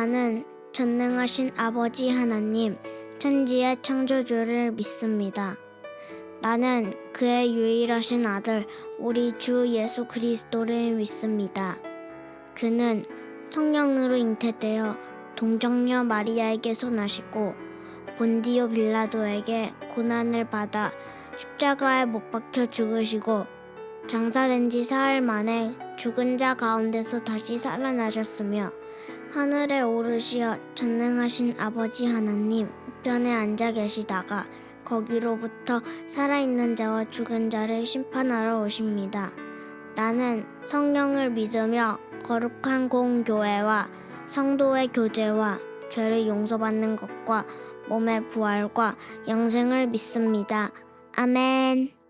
나는 전능하신 아버지 하나님, 천지의 창조주를 믿습니다. 나는 그의 유일하신 아들, 우리 주 예수 그리스도를 믿습니다. 그는 성령으로 잉태되어 동정녀 마리아에게서 나시고 본디오 빌라도에게 고난을 받아 십자가에 못 박혀 죽으시고 장사된 지 사흘 만에 죽은 자 가운데서 다시 살아나셨으며 하늘에 오르시어 전능하신 아버지 하나님 우편에 앉아 계시다가 거기로부터 살아있는 자와 죽은 자를 심판하러 오십니다. 나는 성령을 믿으며 거룩한 공교회와 성도의 교제와 죄를 용서받는 것과 몸의 부활과 영생을 믿습니다. 아멘.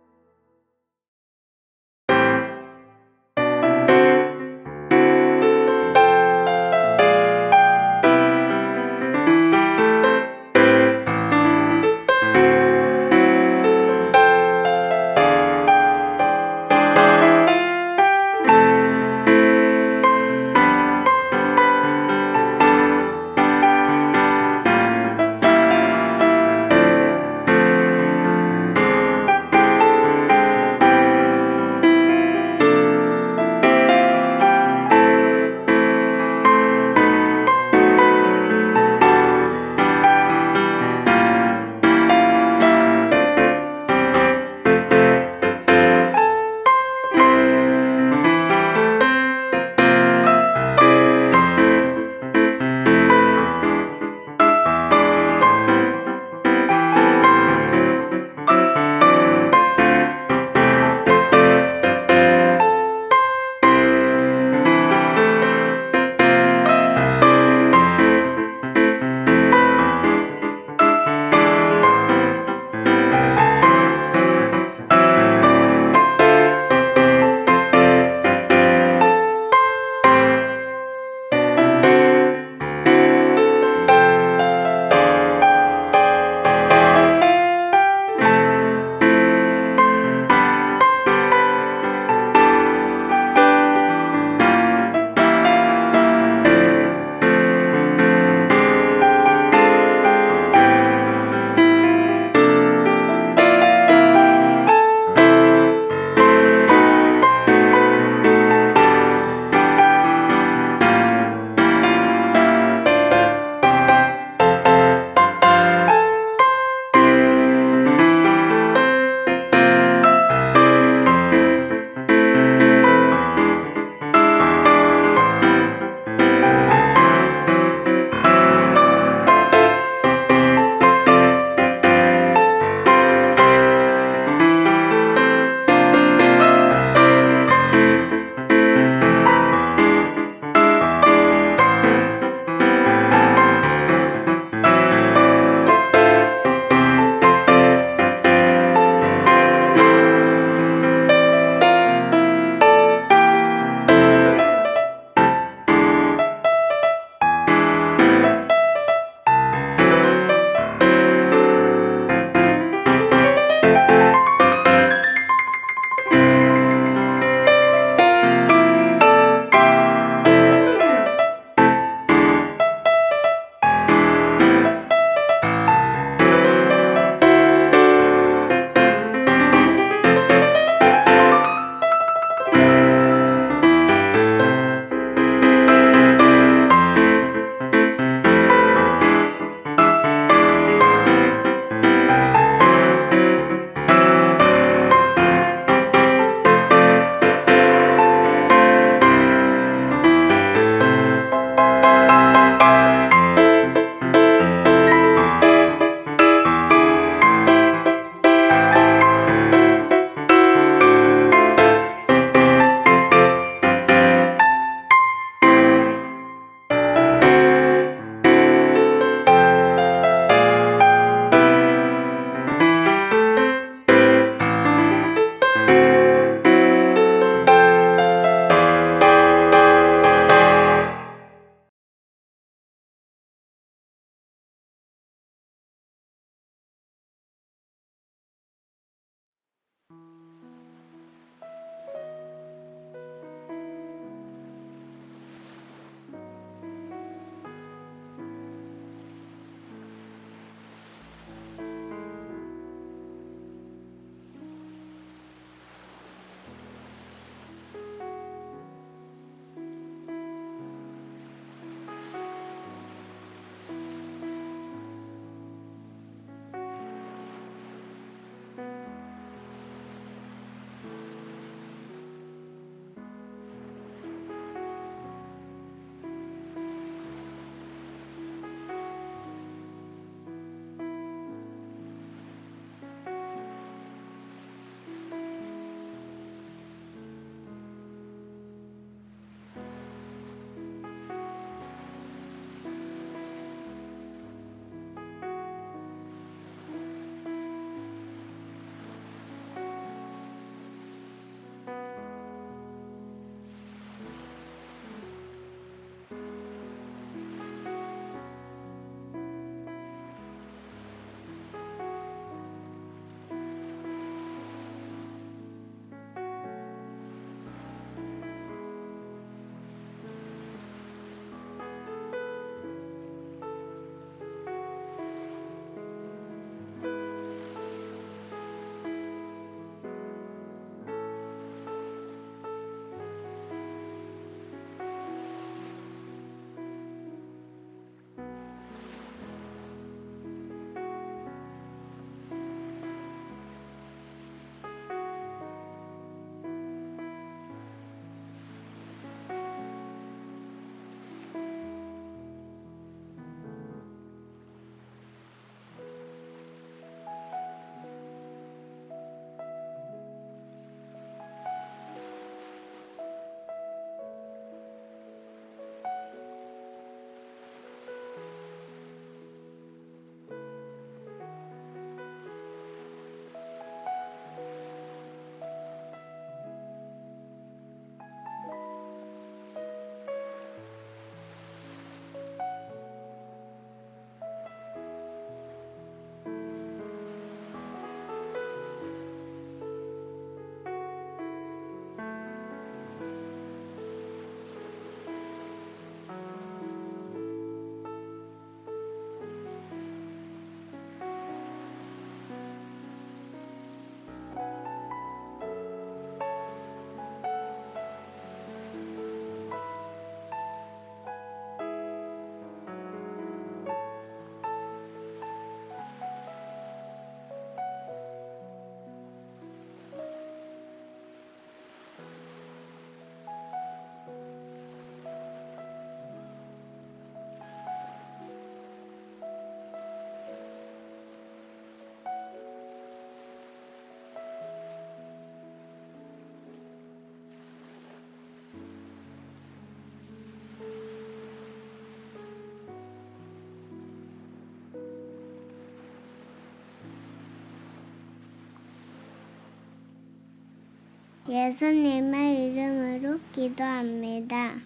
예수님의 이름으로 기도합니다.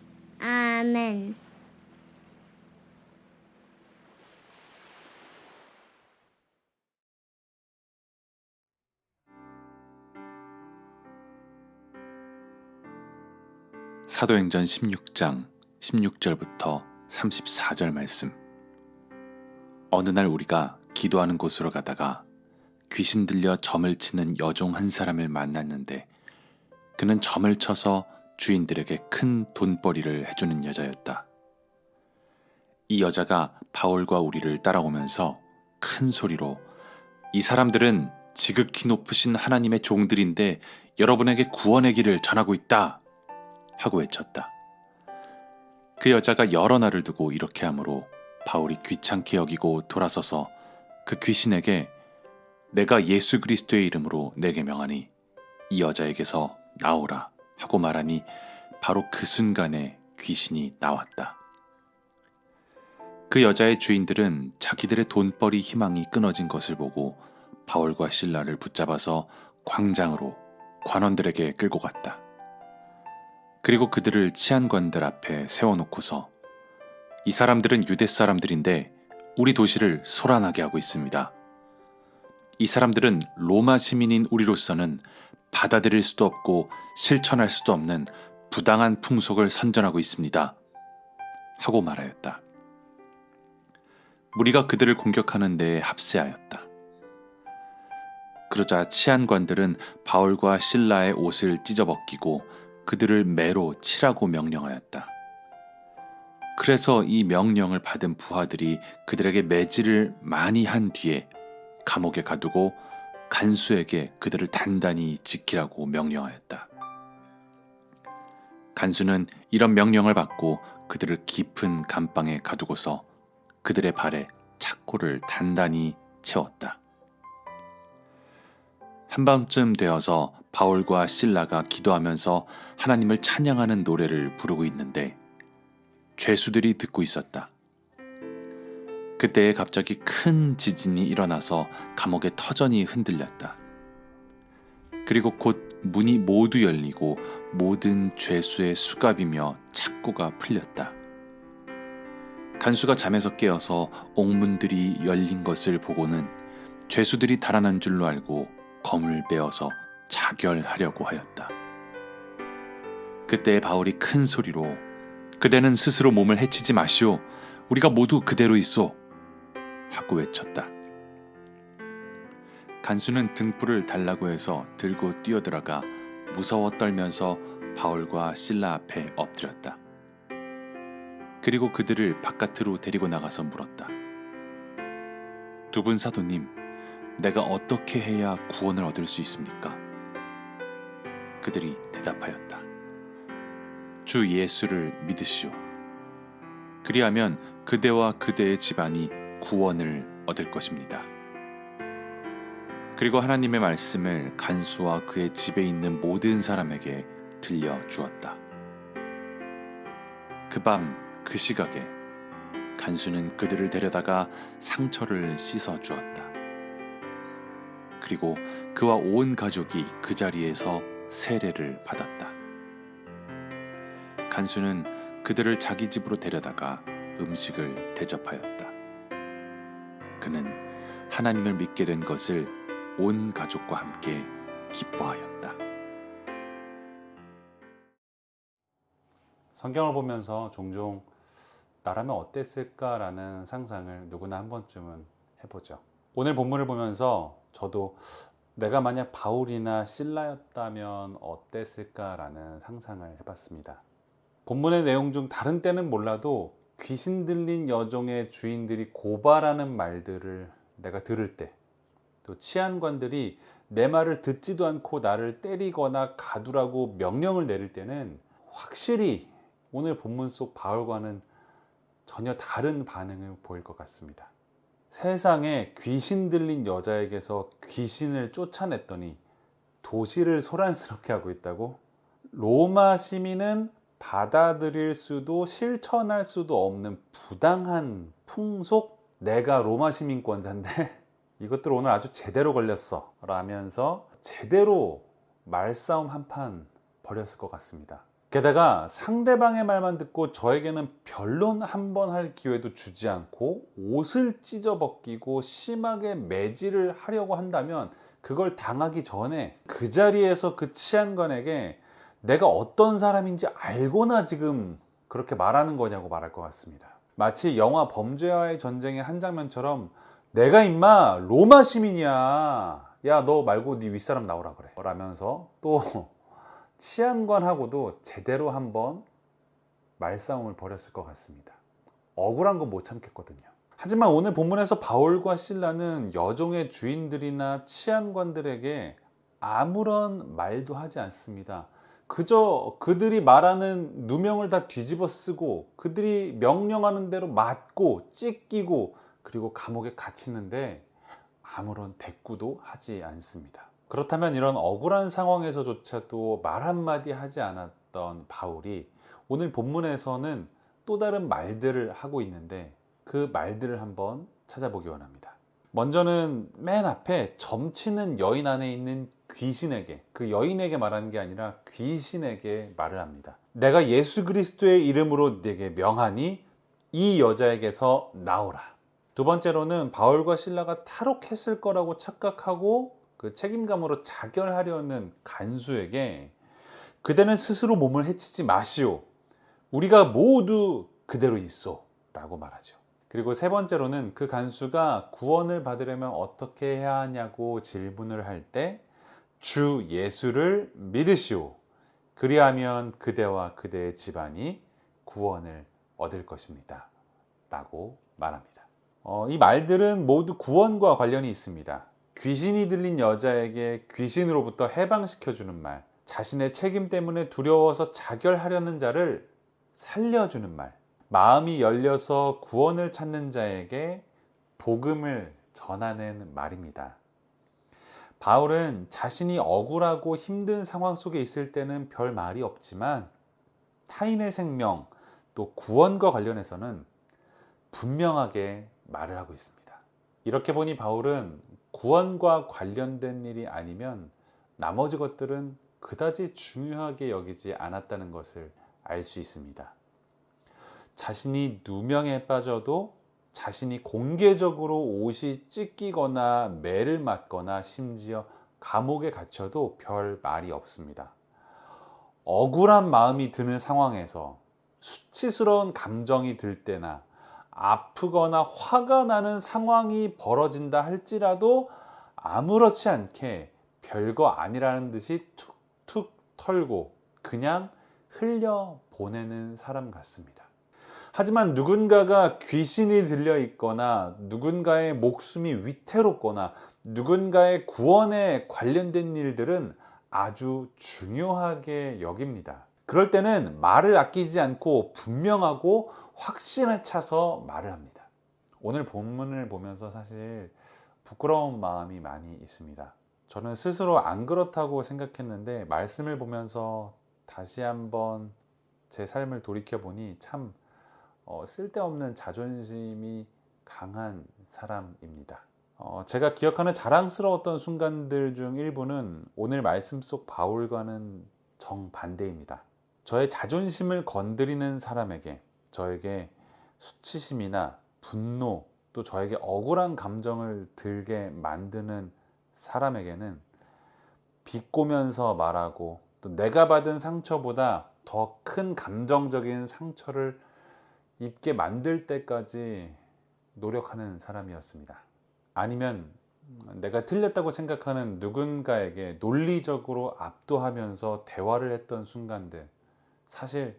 아멘. 사도행전 16장 16절부터 34절 말씀. 어느 날 우리가 기도하는 곳으로 가다가 귀신 들려 점을 치는 여종 한 사람을 만났는데 그는 점을 쳐서 주인들에게 큰 돈벌이를 해주는 여자였다. 이 여자가 바울과 우리를 따라오면서 큰 소리로 이 사람들은 지극히 높으신 하나님의 종들인데 여러분에게 구원의 길을 전하고 있다 하고 외쳤다. 그 여자가 여러 날을 두고 이렇게 하므로 바울이 귀찮게 여기고 돌아서서 그 귀신에게 내가 예수 그리스도의 이름으로 내게 명하니 이 여자에게서 나오라 하고 말하니 바로 그 순간에 귀신이 나왔다. 그 여자의 주인들은 자기들의 돈벌이 희망이 끊어진 것을 보고 바울과 실라를 붙잡아서 광장으로 관원들에게 끌고 갔다. 그리고 그들을 치안관들 앞에 세워놓고서 이 사람들은 유대 사람들인데 우리 도시를 소란하게 하고 있습니다. 이 사람들은 로마 시민인 우리로서는 받아들일 수도 없고 실천할 수도 없는 부당한 풍속을 선전하고 있습니다. 하고 말하였다. 무리가 그들을 공격하는 데에 합세하였다. 그러자 치안관들은 바울과 실라의 옷을 찢어벗기고 그들을 매로 치라고 명령하였다. 그래서 이 명령을 받은 부하들이 그들에게 매질을 많이 한 뒤에 감옥에 가두고 간수에게 그들을 단단히 지키라고 명령하였다. 간수는 이런 명령을 받고 그들을 깊은 감방에 가두고서 그들의 발에 착고를 단단히 채웠다. 한밤쯤 되어서 바울과 실라가 기도하면서 하나님을 찬양하는 노래를 부르고 있는데 죄수들이 듣고 있었다. 그때에 갑자기 큰 지진이 일어나서 감옥의 터전이 흔들렸다. 그리고 곧 문이 모두 열리고 모든 죄수의 수갑이며 착고가 풀렸다. 간수가 잠에서 깨어서 옥문들이 열린 것을 보고는 죄수들이 달아난 줄로 알고 검을 빼어서 자결하려고 하였다. 그때 바울이 큰 소리로 그대는 스스로 몸을 해치지 마시오. 우리가 모두 그대로 있소. 하고 외쳤다. 간수는 등불을 달라고 해서 들고 뛰어들어가 무서워 떨면서 바울과 실라 앞에 엎드렸다. 그리고 그들을 바깥으로 데리고 나가서 물었다. 두 분 사도님, 내가 어떻게 해야 구원을 얻을 수 있습니까? 그들이 대답하였다. 주 예수를 믿으시오. 그리하면 그대와 그대의 집안이 구원을 얻을 것입니다. 그리고 하나님의 말씀을 간수와 그의 집에 있는 모든 사람에게 들려주었다. 그 밤 그 시각에 간수는 그들을 데려다가 상처를 씻어주었다. 그리고 그와 온 가족이 그 자리에서 세례를 받았다. 간수는 그들을 자기 집으로 데려다가 음식을 대접하였다. 그는 하나님을 믿게 된 것을 온 가족과 함께 기뻐하였다. 성경을 보면서 종종 나라면 어땠을까라는 상상을 누구나 한 번쯤은 해보죠. 오늘 본문을 보면서 저도 내가 만약 바울이나 실라였다면 어땠을까라는 상상을 해봤습니다. 본문의 내용 중 다른 때는 몰라도 귀신 들린 여종의 주인들이 고발하는 말들을 내가 들을 때, 또 치안관들이 내 말을 듣지도 않고 나를 때리거나 가두라고 명령을 내릴 때는 확실히 오늘 본문 속 바울과는 전혀 다른 반응을 보일 것 같습니다. 세상에 귀신 들린 여자에게서 귀신을 쫓아냈더니 도시를 소란스럽게 하고 있다고? 로마 시민은 받아들일 수도 실천할 수도 없는 부당한 풍속? 내가 로마 시민권자인데 이것들 오늘 아주 제대로 걸렸어 라면서 제대로 말싸움 한판 벌였을 것 같습니다. 게다가 상대방의 말만 듣고 저에게는 변론 한 번 할 기회도 주지 않고 옷을 찢어 벗기고 심하게 매질을 하려고 한다면 그걸 당하기 전에 그 자리에서 그 치안관에게 내가 어떤 사람인지 알고나 지금 그렇게 말하는 거냐고 말할 것 같습니다. 마치 영화 범죄와의 전쟁의 한 장면처럼 내가 임마 로마 시민이야. 야, 너 말고 네 윗사람 나오라 그래. 라면서 또 치안관하고도 제대로 한번 말싸움을 벌였을 것 같습니다. 억울한 건 못 참겠거든요. 하지만 오늘 본문에서 바울과 실라는 여종의 주인들이나 치안관들에게 아무런 말도 하지 않습니다. 그저 그들이 말하는 누명을 다 뒤집어 쓰고 그들이 명령하는 대로 맞고 찢기고 그리고 감옥에 갇히는데 아무런 대꾸도 하지 않습니다. 그렇다면 이런 억울한 상황에서조차도 말 한마디 하지 않았던 바울이 오늘 본문에서는 또 다른 말들을 하고 있는데 그 말들을 한번 찾아보기 원합니다. 먼저는 맨 앞에 점치는 여인 안에 있는 귀신에게, 그 여인에게 말하는 게 아니라 귀신에게 말을 합니다. 내가 예수 그리스도의 이름으로 네게 명하니 이 여자에게서 나오라. 두 번째로는 바울과 실라가 탈옥했을 거라고 착각하고 그 책임감으로 자결하려는 간수에게 그대는 스스로 몸을 해치지 마시오. 우리가 모두 그대로 있소. 라고 말하죠. 그리고 세 번째로는 그 간수가 구원을 받으려면 어떻게 해야 하냐고 질문을 할 때 주 예수를 믿으시오. 그리하면 그대와 그대의 집안이 구원을 얻을 것입니다. 라고 말합니다. 이 말들은 모두 구원과 관련이 있습니다. 귀신이 들린 여자에게 귀신으로부터 해방시켜주는 말, 자신의 책임 때문에 두려워서 자결하려는 자를 살려주는 말, 마음이 열려서 구원을 찾는 자에게 복음을 전하는 말입니다. 바울은 자신이 억울하고 힘든 상황 속에 있을 때는 별 말이 없지만 타인의 생명 또 구원과 관련해서는 분명하게 말을 하고 있습니다. 이렇게 보니 바울은 구원과 관련된 일이 아니면 나머지 것들은 그다지 중요하게 여기지 않았다는 것을 알 수 있습니다. 자신이 누명에 빠져도 자신이 공개적으로 옷이 찢기거나 매를 맞거나 심지어 감옥에 갇혀도 별 말이 없습니다. 억울한 마음이 드는 상황에서 수치스러운 감정이 들 때나 아프거나 화가 나는 상황이 벌어진다 할지라도 아무렇지 않게 별거 아니라는 듯이 툭툭 털고 그냥 흘려보내는 사람 같습니다. 하지만 누군가가 귀신이 들려 있거나 누군가의 목숨이 위태롭거나 누군가의 구원에 관련된 일들은 아주 중요하게 여깁니다. 그럴 때는 말을 아끼지 않고 분명하고 확신에 차서 말을 합니다. 오늘 본문을 보면서 사실 부끄러운 마음이 많이 있습니다. 저는 스스로 안 그렇다고 생각했는데 말씀을 보면서 다시 한번 제 삶을 돌이켜보니 참 쓸데없는 자존심이 강한 사람입니다. 제가 기억하는 자랑스러웠던 순간들 중 일부는 오늘 말씀 속 바울과는 정반대입니다. 저의 자존심을 건드리는 사람에게, 저에게 수치심이나 분노, 또 저에게 억울한 감정을 들게 만드는 사람에게는 비꼬면서 말하고 또 내가 받은 상처보다 더 큰 감정적인 상처를 입게 만들 때까지 노력하는 사람이었습니다. 아니면 내가 틀렸다고 생각하는 누군가에게 논리적으로 압도하면서 대화를 했던 순간들, 사실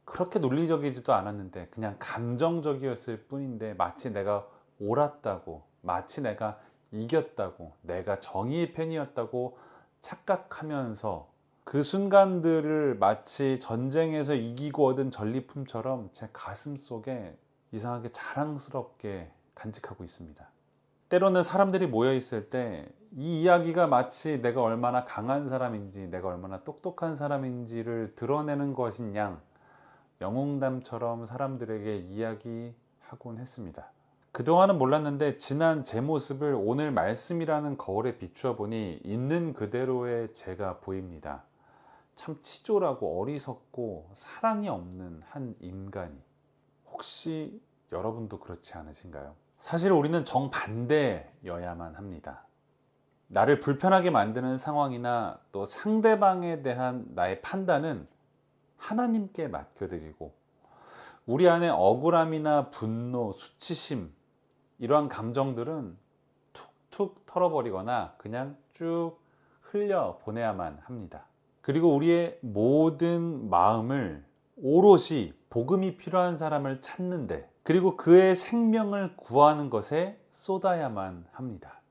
그렇게 논리적이지도 않았는데 그냥 감정적이었을 뿐인데 마치 내가 옳았다고, 마치 내가 이겼다고, 내가 정의의 편이었다고 착각하면서 그 순간들을 마치 전쟁에서 이기고 얻은 전리품처럼 제 가슴 속에 이상하게 자랑스럽게 간직하고 있습니다. 때로는 사람들이 모여 있을 때 이 이야기가 마치 내가 얼마나 강한 사람인지, 내가 얼마나 똑똑한 사람인지를 드러내는 것인 양 영웅담처럼 사람들에게 이야기하곤 했습니다. 그동안은 몰랐는데 지난 제 모습을 오늘 말씀이라는 거울에 비추어 보니 있는 그대로의 제가 보입니다. 참 치졸하고 어리석고 사랑이 없는 한 인간이. 혹시 여러분도 그렇지 않으신가요? 사실 우리는 정반대여야만 합니다. 나를 불편하게 만드는 상황이나 또 상대방에 대한 나의 판단은 하나님께 맡겨드리고, 우리 안에 억울함이나 분노, 수치심, 이러한 감정들은 툭툭 털어버리거나 그냥 쭉 흘려 보내야만 합니다. 그리고 우리의 모든 마음을 오롯이 복음이 필요한 사람을 찾는데, 그리고 그의 생명을 구하는 것에 쏟아야만 합니다.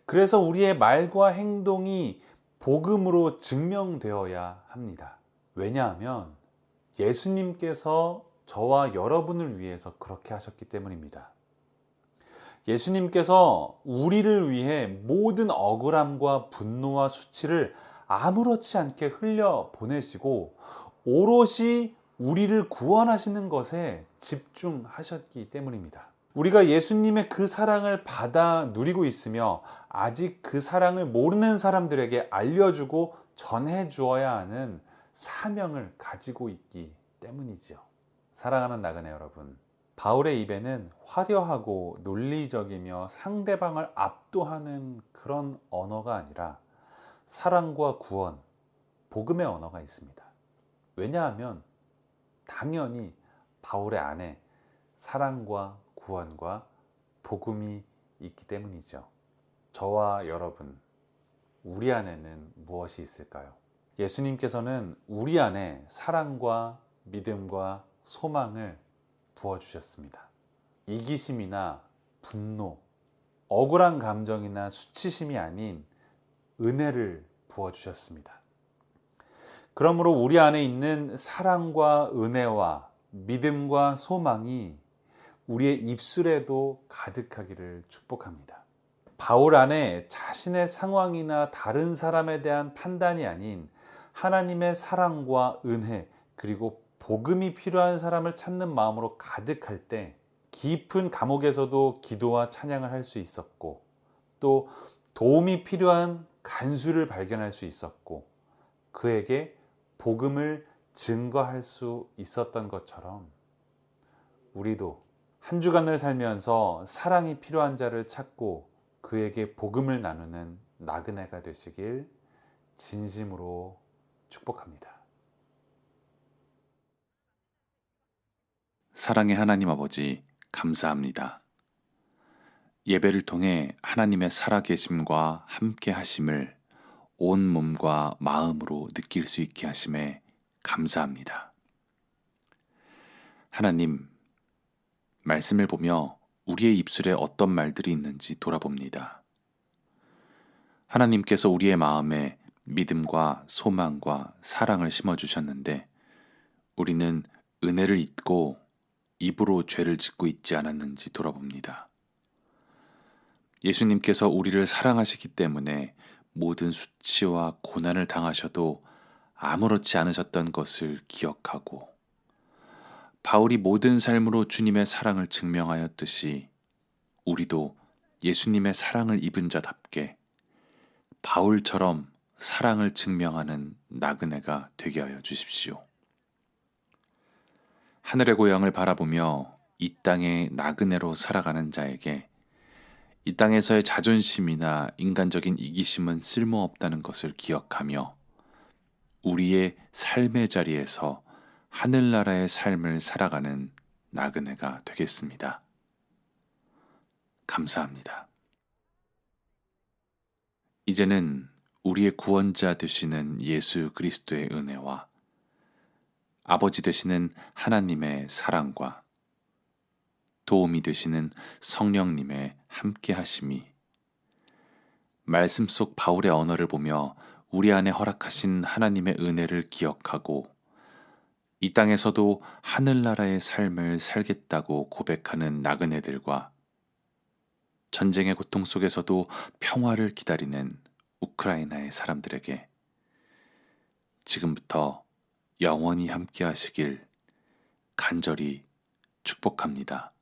그래서 우리의 말과 행동이 복음으로 증명되어야 합니다. 왜냐하면 예수님께서 저와 여러분을 위해서 그렇게 하셨기 때문입니다. 예수님께서 우리를 위해 모든 억울함과 분노와 수치를 아무렇지 않게 흘려 보내시고 오롯이 우리를 구원하시는 것에 집중하셨기 때문입니다. 우리가 예수님의 그 사랑을 받아 누리고 있으며 아직 그 사랑을 모르는 사람들에게 알려주고 전해주어야 하는 사명을 가지고 있기 때문이죠. 사랑하는 나그네 여러분, 바울의 입에는 화려하고 논리적이며 상대방을 압도하는 그런 언어가 아니라 사랑과 구원, 복음의 언어가 있습니다. 왜냐하면 당연히 바울의 안에 사랑과 구원과 복음이 있기 때문이죠. 저와 여러분, 우리 안에는 무엇이 있을까요? 예수님께서는 우리 안에 사랑과 믿음과 소망을 부어주셨습니다. 이기심이나 분노, 억울한 감정이나 수치심이 아닌 은혜를 부어주셨습니다. 그러므로 우리 안에 있는 사랑과 은혜와 믿음과 소망이 우리의 입술에도 가득하기를 축복합니다. 바울 안에 자신의 상황이나 다른 사람에 대한 판단이 아닌 하나님의 사랑과 은혜, 그리고 복음이 필요한 사람을 찾는 마음으로 가득할 때 깊은 감옥에서도 기도와 찬양을 할 수 있었고, 또 도움이 필요한 간수를 발견할 수 있었고, 그에게 복음을 증거할 수 있었던 것처럼 우리도 한 주간을 살면서 사랑이 필요한 자를 찾고 그에게 복음을 나누는 나그네가 되시길 진심으로 축복합니다. 사랑의 하나님 아버지, 감사합니다. 예배를 통해 하나님의 살아계심과 함께 하심을 온 몸과 마음으로 느낄 수 있게 하심에 감사합니다. 하나님, 말씀을 보며 우리의 입술에 어떤 말들이 있는지 돌아봅니다. 하나님께서 우리의 마음에 믿음과 소망과 사랑을 심어주셨는데 우리는 은혜를 잊고 입으로 죄를 짓고 있지 않았는지 돌아봅니다. 예수님께서 우리를 사랑하시기 때문에 모든 수치와 고난을 당하셔도 아무렇지 않으셨던 것을 기억하고, 바울이 모든 삶으로 주님의 사랑을 증명하였듯이 우리도 예수님의 사랑을 입은 자답게 바울처럼 사랑을 증명하는 나그네가 되게 하여 주십시오. 하늘의 고향을 바라보며 이 땅의 나그네로 살아가는 자에게 이 땅에서의 자존심이나 인간적인 이기심은 쓸모없다는 것을 기억하며 우리의 삶의 자리에서 하늘나라의 삶을 살아가는 나그네가 되겠습니다. 감사합니다. 이제는 우리의 구원자 되시는 예수 그리스도의 은혜와 아버지 되시는 하나님의 사랑과 도움이 되시는 성령님의 함께 하심이 말씀 속 바울의 언어를 보며 우리 안에 허락하신 하나님의 은혜를 기억하고 이 땅에서도 하늘나라의 삶을 살겠다고 고백하는 나그네들과 전쟁의 고통 속에서도 평화를 기다리는 우크라이나의 사람들에게 지금부터 영원히 함께 하시길 간절히 축복합니다.